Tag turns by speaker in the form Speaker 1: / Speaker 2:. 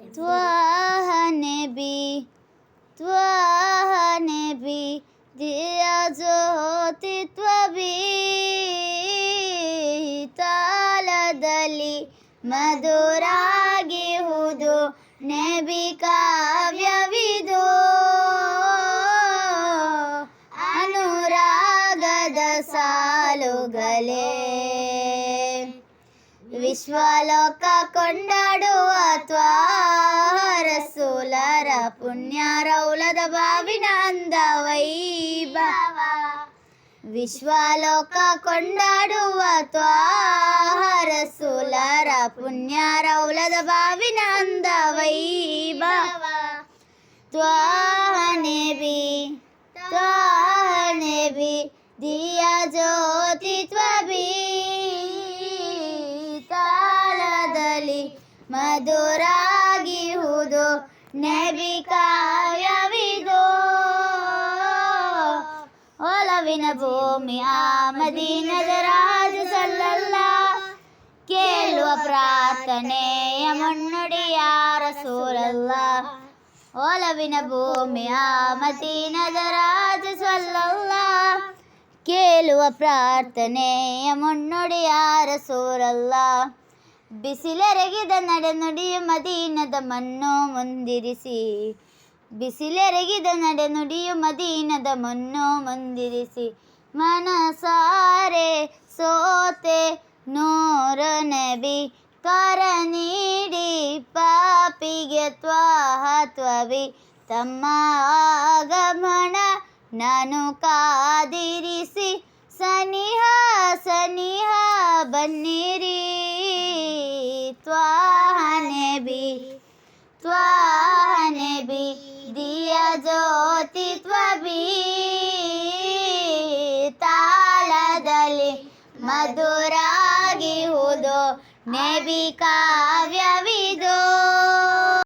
Speaker 1: ತ್ವಾಹ ನಬಿ ದಿಯ ಜ್ಯೋತಿ ತ್ವಬಿ ತಾಳದಲ್ಲಿ ಮಧುರಾಗಿಹುದು ನಬಿ ಕಾವ್ಯವಿದು ಅನುರಾಗದ ಸಾಲುಗಳೇ ವಿಶ್ವಲೋಕ ಕೊಂಡಾಡುವ ರಸೂಲರ ಪುಣ್ಯ ರೌಲದ ಬಾವಿನ ಅಂದ ವೈಭವ ವಿಶ್ವಲೋಕ ಕೊಂಡಾಡುವ ರಸೂಲರ ಪುಣ್ಯ ರೌಲದ ಬಾವಿನ ಅಂದ ವೈಭವ ತ್ವಾಹ ನಬಿ ದಿಯ ಜ್ಯೋತಿ ತ್ವಬಿ ತಾಳದಲ್ಲಿ ಮಧುರಾಗಿಹುದು ನಬಿ ಕಾವ್ಯವಿದು ಒಲವಿನ ಭೂಮಿ ಆ ಮದೀನದ ರಾಜ ಸಲ್ಲಲ್ಲಾಹ್ ಕೇಳುವ ಪ್ರಾರ್ಥನೆಯ ಮುನ್ನುಡಿಯ ರಸೂಲಲ್ಲಾಹ್ ಒಲವಿನ ಭೂಮಿ ಆ ಮದೀನದ ರಾಜ ಸಲ್ಲಲ್ಲಾಹ್ ಕೇಳುವ ಪ್ರಾರ್ಥನೆಯ ಮುನ್ನುಡಿಯ ರಸೂಲಲ್ಲಾಹ್ ಬಿಸಿಲೆರಗಿದ ನಡೆನುಡಿಯು ಮದೀನದ ಮಣ್ಣು ಮುಂದಿರಿಸಿ ಬಿಸಿಲೆರಗಿದ ನಡೆನುಡಿಯು ಮದೀನದ ಮಣ್ಣು ಮುಂದಿರಿಸಿ ಮನಸಾರೆ ಸೋತೆ ನೂರ ನಬಿ ಕರ ನೀಡಿ ಪಾಪಿಗೆ ತ್ವಾಹ ತ್ವಬಿ ತಮ್ಮ ಆಗಮನ ನಾನು ಕಾದಿರಿಸಿ ಸನಿಹ ಬನ್ನಿರಿ ತ್ವಾಹ ನಬಿ ದಿಯ ಜ್ಯೋತಿ ತ್ವಬಿ ತಾಳದಲ್ಲಿ ಮಧುರಾಗಿಹುದು ನಬಿ ಕಾವ್ಯ